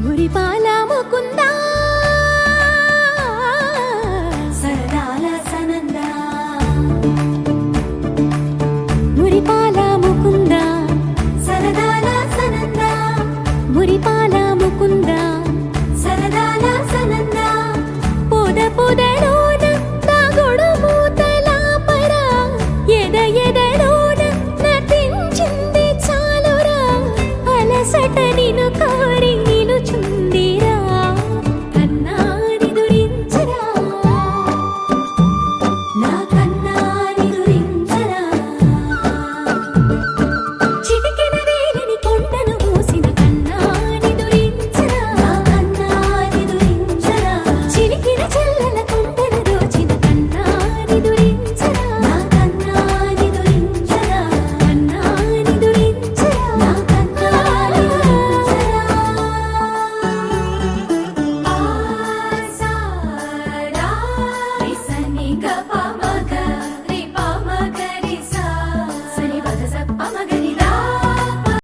మురిపాల ముకుందా సరదాల సనందా మురిపాల ముకుందా సరదాల సనందా మురిపాల ముకుందా సరదాల సనందా పొద పొదలోన తాగుడు మూతలాపరా ఎద ఎదలోన నటించింది చాలురా అలసట నిను కోరి చుందిరా కన్నాని దురించరా నా కన్నాని దురించరా చిటికెన వేలిని కొండను మూసిన కన్నాని దురించరా నా కన్నాని దురించరా చిలికిన చెల్లెల కొండను దోచిన కన్నాని దురించరా నా కన్నాని దురించరా కన్నాని దురించరా నా కన్నాని దురించరా